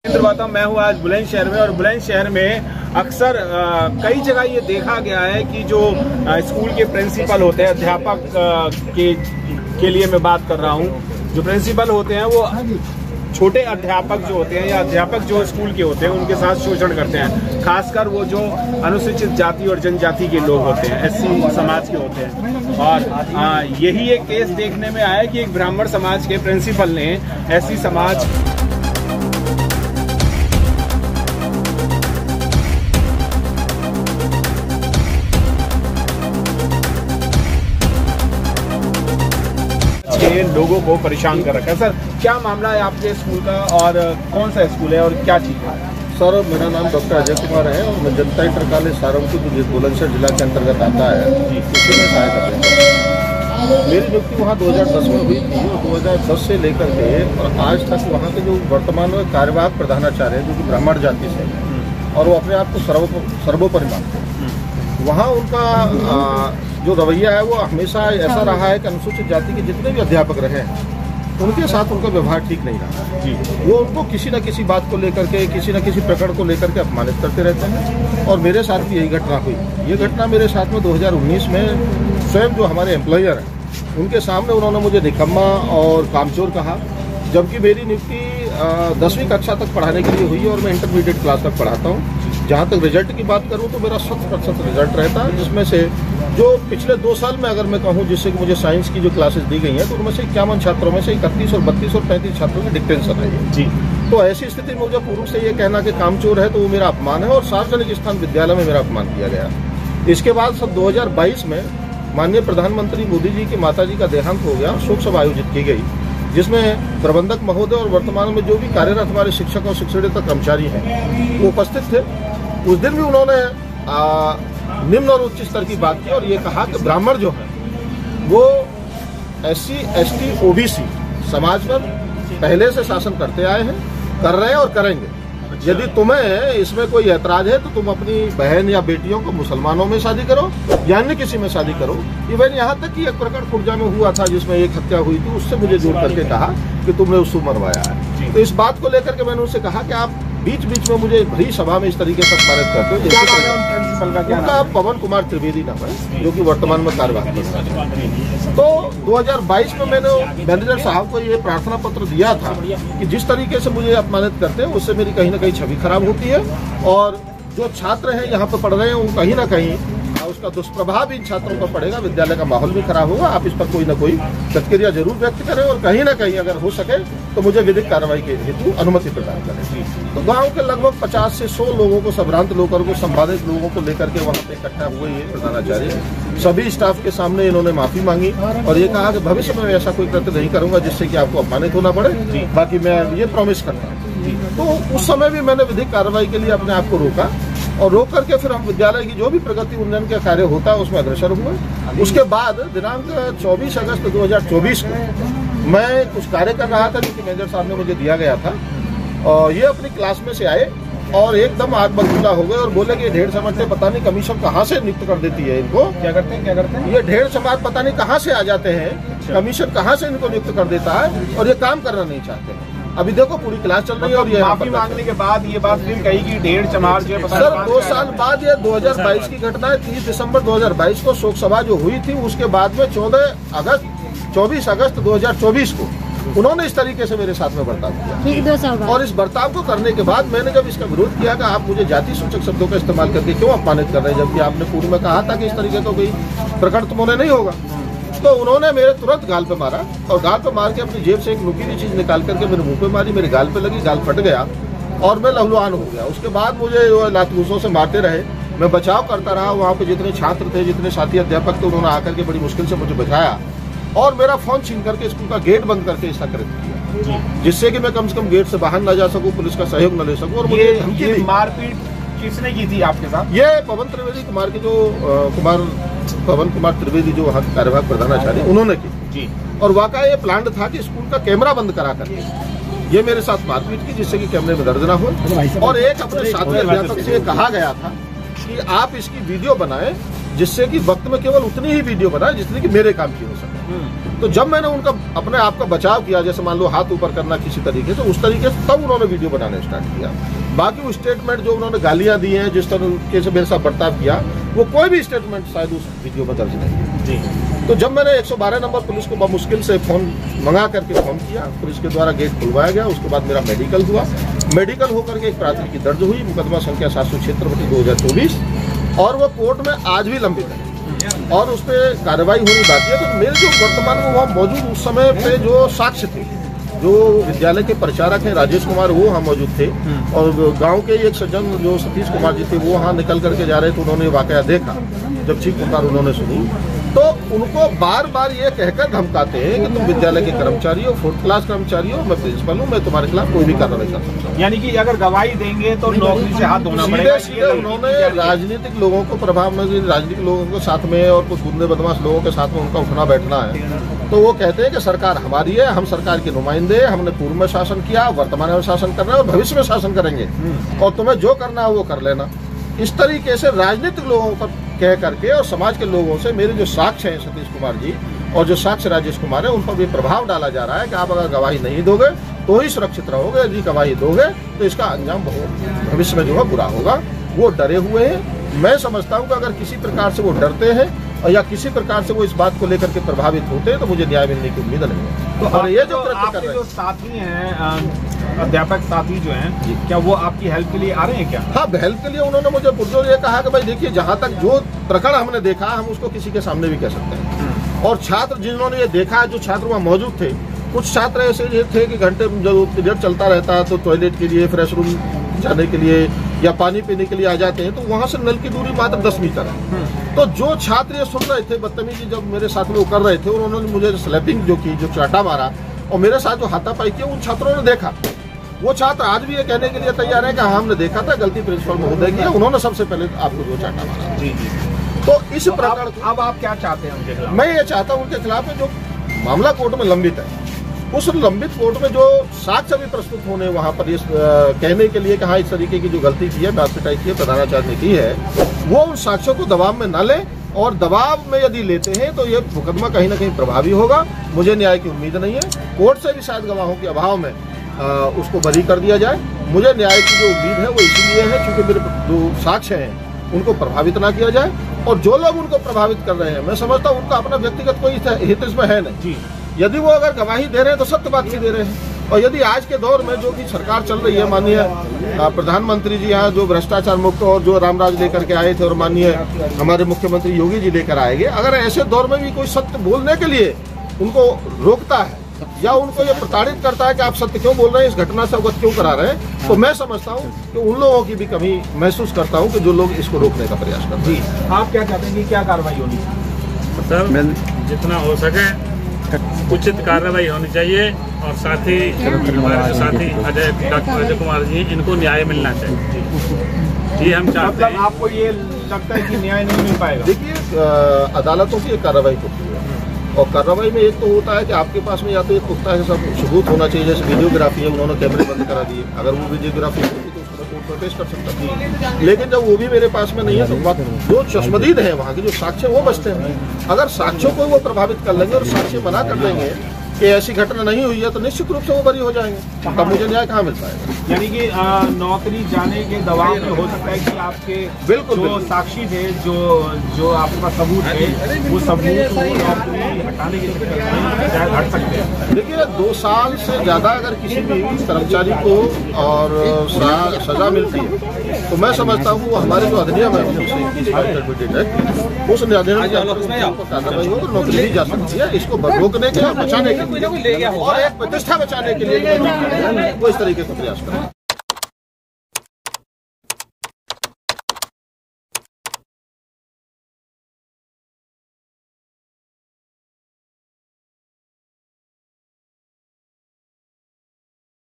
मैं हूँ आज बुलंदशहर में, और बुलंदशहर में अक्सर कई जगह ये देखा गया है कि जो स्कूल के प्रिंसिपल होते हैं, अध्यापक के लिए मैं बात कर रहा हूँ, जो प्रिंसिपल होते हैं वो छोटे अध्यापक जो होते हैं या अध्यापक जो स्कूल के होते हैं उनके साथ शोषण करते हैं। खासकर वो जो अनुसूचित जाति और जनजाति के लोग होते हैं, एससी समाज के होते हैं। और यही एक केस देखने में आया कि एक ब्राह्मण समाज के प्रिंसिपल ने एससी समाज लोगों को परेशान कर रखा है। सर, क्या मामला है आपके स्कूल का और कौन सा स्कूल है और क्या चीज है? सर, मेरा नाम डॉक्टर अजय कुमार है और मैं जनता इंटर सारंगपुर जो बुलंदशहर जिला के अंतर्गत आता है, उसी में सहायता करता हूँ। मेरी नियुक्ति वहाँ 2010 में हुई थी और 2010 से लेकर के और आज तक वहाँ के जो वर्तमान में कार्यवाहक प्रधानाचार्य है, जो कि ब्राह्मण जाति से है और वो अपने आप को सर्वोपरि मानते हैं, वहाँ उनका जो रवैया है वो हमेशा ऐसा रहा है कि अनुसूचित जाति के जितने भी अध्यापक रहे हैं उनके साथ उनका व्यवहार ठीक नहीं रहा जी। वो उनको किसी न किसी बात को लेकर के, किसी न किसी प्रकरण को लेकर के अपमानित करते रहते हैं और मेरे साथ भी यही घटना हुई। ये घटना मेरे साथ में 2019 में स्वयं जो हमारे एम्प्लॉयर हैं उनके सामने उन्होंने मुझे निकम्मा और कामचोर कहा, जबकि मेरी नियुक्ति 10वीं कक्षा तक पढ़ाने के लिए हुई और मैं इंटरमीडिएट क्लास तक पढ़ाता हूँ। जहाँ तक रिजल्ट की बात करूँ तो मेरा 100% रिजल्ट रहता है, जिसमें से जो पिछले 2 साल में अगर मैं कहूँ जिससे कि मुझे साइंस की जो क्लासेस दी गई हैं तो उनमें से 51 छात्रों में से 31 और 32 और 35 छात्रों की डिक्टेंशन है जी। तो ऐसी स्थिति में मुझे पूर्व से ये कहना कि कामचोर है तो वो मेरा अपमान है और सार्वजनिक स्थान विद्यालय में मेरा अपमान किया गया। इसके बाद सब 2022 में माननीय प्रधानमंत्री मोदी जी की माता जी का देहांत हो गया, शोक सभा आयोजित की गई, जिसमें प्रबंधक महोदय और वर्तमान में जो भी कार्यरत हमारे शिक्षक और शिक्षणेतर कर्मचारी हैं वो उपस्थित थे। उस दिन भी उन्होंने निम्न और उच्च स्तर की बात की और ये कहा कि ब्राह्मण जो है वो SC, ST, OBC समाज पर पहले से शासन करते आए हैं, कर रहे हैं और करेंगे। यदि तुम्हें इसमें कोई ऐतराज है तो तुम अपनी बहन या बेटियों को मुसलमानों में शादी करो या अन्य किसी में शादी करो। इवन यहाँ तक कि एक प्रकरण खुर्जा में हुआ था जिसमें एक हत्या हुई थी, उससे मुझे जोड़ करके कहा कि तुमने उसको मरवाया है। तो इस बात को लेकर के मैंने उनसे कहा कि आप बीच बीच में मुझे भरी सभा में इस तरीके से अपमानित करते हो। उनका पवन कुमार त्रिवेदी नाम है, जो कि वर्तमान में कार्यवाहक है। तो 2022 में मैंने मैनेजर साहब को ये प्रार्थना पत्र दिया था कि जिस तरीके से मुझे अपमानित करते हैं उससे मेरी कहीं ना कहीं छवि खराब होती है और जो छात्र हैं यहाँ पर पढ़ रहे हैं वो कहीं ना कहीं उसका दुष्प्रभाव इन छात्रों पर पड़ेगा, विद्यालय का माहौल भी खराब होगा। आप इस पर कोई ना कोई प्रतिक्रिया जरूर व्यक्त करें और कहीं ना कहीं अगर हो सके तो मुझे विधिक कार्रवाई के हेतु अनुमति प्रदान करें। तो गांव के लगभग 50 से 100 लोगों को, संभ्रांत लोगों को, संवादित लोगों को लेकर के वहां पे इकट्ठा हुए ये प्रधानाचार्य सभी स्टाफ के सामने इन्होंने माफी मांगी और ये कहा कि भविष्य में ऐसा कोई कृत्य नहीं करूंगा जिससे कि आपको अपमानित होना पड़े, बाकी मैं ये प्रॉमिस करता हूँ। तो उस समय भी मैंने विधिक कार्रवाई के लिए अपने आप को रोका और रोक करके फिर हम विद्यालय की जो भी प्रगति उन्नयन का कार्य होता है उसमें अग्रसर हुए। उसके बाद दिनांक 24 अगस्त 2024 को मैं कुछ कार्य कर रहा था जो कि मैनेजर साहब ने मुझे दिया गया था और ये अपनी क्लास में से आए और एकदम आग बबूला हो गए और बोले कि ढेर समझते पता नहीं कमीशन कहाँ से नियुक्त कर देती है इनको। क्या करते हैं ये ढेर समाज पता नहीं कहाँ से आ जाते हैं, कमीशन कहाँ से इनको नियुक्त कर देता है और ये काम करना नहीं चाहते हैं। अभी देखो पूरी क्लास चल रही है और ये माफी मांगने के बाद ये बात फिर कही कि ढेर चमार जो है सर 2 साल बाद, ये 2022 की घटना है। 30 दिसंबर 2022 को शोक सभा जो हुई थी उसके बाद में 24 अगस्त 2024 को उन्होंने इस तरीके से मेरे साथ में बर्ताव किया और इस बर्ताव को करने के बाद मैंने जब इसका विरोध किया कि आप मुझे जाति सूचक शब्दों का इस्तेमाल करके क्यों अपमानित कर रहे हैं, जबकि आपने पूर्व में कहा था कि इस तरीके का कोई प्रकरण तुम्हें नहीं होगा, तो उन्होंने मेरे तुरंत गाल पे मारा और गाल पे मार के अपनी जेब से एक नुकीली चीज निकाल करके मेरे मुंह पे मारी, मेरे गाल पे लगी, गाल फट गया और मैं लहलुहान हो गया। उसके बाद मुझे लातूसों से मारते रहे, मैं बचाव करता रहा। वहाँ पे जितने छात्र थे, जितने साथी अध्यापक थे, उन्होंने आकर के बड़ी मुश्किल से मुझे बचाया और मेरा फोन छीन करके स्कूल का गेट बंद करके इसका कृत्य किया, जिससे कि मैं कम से कम गेट से बाहर न जा सकूं, पुलिस का सहयोग न ले सकूं। और मुझे ये मारपीट किसने की थी आपके साथ? ये पवन त्रिवेदी कुमार के जो पवन कुमार त्रिवेदी जो वहाँ के कार्यवाहक प्रधानाचार्य उन्होंने की जी। और वाकई ये प्लान था कि स्कूल का कैमरा बंद करा करके ये मेरे साथ मारपीट की, जिससे कि कैमरे में दर्द न हो। और एक अपने साथी अध्यापक से कहा गया था कि आप इसकी वीडियो बनाएं, जिससे कि वक्त में केवल उतनी ही वीडियो बनाएं जितनी कि मेरे काम की हो सके। तो जब मैंने उनका अपने आप का बचाव किया, जैसे मान लो हाथ ऊपर करना किसी तरीके से, उस तरीके से तब उन्होंने वीडियो बनाने स्टार्ट किया। बाकी वो स्टेटमेंट जो उन्होंने गालियां दी हैं, जिस तरीके से मेरे साथ बर्ताव किया, वो कोई भी स्टेटमेंट शायद उस वीडियो में दर्ज नहीं है जी। तो जब मैंने 112 नंबर पुलिस को मुश्किल से फोन मंगा करके फोन किया, पुलिस के द्वारा गेट खुलवाया गया। उसके बाद मेरा मेडिकल हुआ, मेडिकल होकर के एक प्राथमिकी दर्ज हुई, मुकदमा संख्या 776/2024, और वो कोर्ट में आज भी लंबित है और उस पर कार्रवाई होनी बाकी है। तो मेरे जो वर्तमान में वहाँ मौजूद उस समय पे जो साक्ष्य थे, जो विद्यालय के प्रचारक हैं राजेश कुमार, वो वहाँ मौजूद थे, और गांव के एक सज्जन जो सतीश कुमार जी थे, वो वहाँ निकल करके जा रहे थे। उन्होंने वाकया देखा, जब चीख पुकार उन्होंने सुनी, तो उनको बार बार ये कहकर धमकाते हैं कि तुम विद्यालय के कर्मचारी हो, 4th क्लास कर्मचारी हो, मैं प्रिंसिपल हूँ, मैं तुम्हारे खिलाफ कोई भी कार्रवाई कर सकता हूँ। यानी कि अगर गवाही देंगे तो नौकरी से हाथ धोना पड़ेगा। सीधे उन्होंने राजनीतिक लोगों को प्रभाव में, राजनीतिक लोगों के साथ में और कुछ गुंडे बदमाश लोगों के साथ में उनका उठना बैठना है। तो वो कहते हैं कि सरकार हमारी है, हम सरकार के नुमाइंदे, हमने पूर्व में शासन किया, वर्तमान में शासन कर रहे हैं और भविष्य में शासन करेंगे, और तुम्हें जो करना है वो कर लेना। इस तरीके से राजनीतिक लोगों पर कह करके और समाज के लोगों से मेरे जो साक्ष्य हैं सतीश कुमार जी और जो साक्ष्य राजेश कुमार है, उन पर भी प्रभाव डाला जा रहा है कि आप अगर गवाही नहीं दोगे तो ही सुरक्षित रहोगे, यदि गवाही दोगे तो इसका अंजाम भविष्य में जो है बुरा होगा। वो डरे हुए हैं। मैं समझता हूँ कि अगर किसी प्रकार से वो डरते हैं और या किसी प्रकार से वो इस बात को लेकर के प्रभावित होते हैं तो मुझे न्याय मिलने की उम्मीद नहीं है। तो और ये जो आपके जो साथी हैं, अध्यापक साथी जो हैं, क्या वो आपकी हेल्प के लिए आ रहे हैं क्या? हाँ, हेल्प के लिए उन्होंने मुझे पुरजोर ये कहा कि भाई देखिए, जहाँ तक जो प्रकरण हमने देखा हम उसको किसी के सामने भी कह सकते हैं। और छात्र जिन्होंने ये देखा, जो छात्र वहाँ मौजूद थे, कुछ छात्र ऐसे ये थे कि घंटे जब पीरियड चलता रहता है तो टॉयलेट के लिए, फ्रेश रूम जाने के लिए या पानी पीने के लिए आ जाते हैं, तो वहाँ से नल की दूरी मात्र 10 मीटर है। तो जो छात्र ये सुन रहे थे, बदतमीजी जब मेरे साथ में वो कर रहे थे, उन्होंने मुझे स्लैपिंग जो की, जो चाटा मारा और मेरे साथ जो हाथापाई किया, उन छात्रों ने देखा। वो छात्र आज भी ये कहने के लिए तैयार है कि हमने देखा था, गलती प्रिंसिपल महोदय की, उन्होंने सबसे पहले आपको जो चाटा मारा। जी जी। तो इस प्रकार अब आप क्या चाहते हैं उनके खिलाफ? मैं ये चाहता हूँ उनके खिलाफ जो मामला कोर्ट में लंबित है, उस लंबित कोर्ट में जो साक्ष्य भी प्रस्तुत होने वहाँ पर इस कहने के लिए कि हाँ इस तरीके की जो गलती की है, बातपिटाई की है, प्रधानाचार्य ने की है, वो उन साक्ष्यों को दबाव में न लें। और दबाव में यदि लेते हैं तो ये मुकदमा कहीं ना कहीं प्रभावी होगा। मुझे न्याय की उम्मीद नहीं है। कोर्ट से भी शायद गवाहों के अभाव में उसको बरी कर दिया जाए। मुझे न्याय की जो उम्मीद है वो इसलिए है क्योंकि मेरे जो साक्ष्य हैं उनको प्रभावित ना किया जाए, और जो लोग उनको प्रभावित कर रहे हैं, मैं समझता हूँ उनका अपना व्यक्तिगत कोई हित इसमें है नहीं। यदि वो अगर गवाही दे रहे हैं तो सत्य बात की दे रहे हैं। और यदि आज के दौर में जो कि सरकार चल रही है, माननीय प्रधानमंत्री जी यहाँ जो भ्रष्टाचार मुक्त और जो रामराज लेकर के आए थे और माननीय हमारे मुख्यमंत्री योगी जी लेकर आएंगे, अगर ऐसे दौर में भी कोई सत्य बोलने के लिए उनको रोकता है या उनको ये प्रताड़ित करता है कि आप सत्य क्यों बोल रहे हैं, इस घटना से अवगत क्यों करा रहे हैं, तो मैं समझता हूँ कि उन लोगों की भी कमी महसूस करता हूँ कि जो लोग इसको रोकने का प्रयास करते हैं। आप क्या चाहते हैं कि क्या कार्रवाई होनी चाहिए? सर, जितना हो सके उचित कार्रवाई होनी चाहिए, और साथ ही हमारे जो साथी डॉक्टर अजय कुमार जी, इनको न्याय मिलना चाहिए। ये हम चाहते हैं। आपको ये लगता है कि न्याय नहीं मिल पाएगा? देखिए, अदालतों की एक कार्रवाई होती है, और कार्रवाई में एक तो होता है कि आपके पास में या तो एक पुख्ता है सब सबूत होना चाहिए, जैसे वीडियोग्राफी है, उन्होंने कैमरे बंद करा दिए, अगर वो वीडियोग्राफी होती तो उसको कोर्ट प्रोटेस्ट कर सकता था। लेकिन जब वो भी मेरे पास में नहीं है तो जो चश्मदीद है वहाँ के जो साक्ष्य वो बचते हैं। अगर साक्ष्यों को वो प्रभावित कर लेंगे और साक्ष्य बना कर देंगे कि ऐसी घटना नहीं हुई है तो निश्चित रूप से वो बरी हो जाएंगे। तब मुझे न्याय कहाँ मिल पाएगा? यानी कि नौकरी जाने के दबाव में हो सकता है कि आपके बिल्कुल जो साक्षी थे, जो आपके पास सबूत है, वो सबूत हटाने के लिए हट सकते हैं। देखिए, 2 साल से ज़्यादा अगर किसी भी कर्मचारी को और सजा मिलती है तो मैं समझता हूँ वो हमारे जो अधिनियम है उस अधिनियम के अंतर्गत कार्रवाई हो तो नौकरी दी जा सकती है। इसको रोकने के और बचाने के लिए और एक प्रतिष्ठा बचाने के लिए वो इस तरीके का प्रयास करें।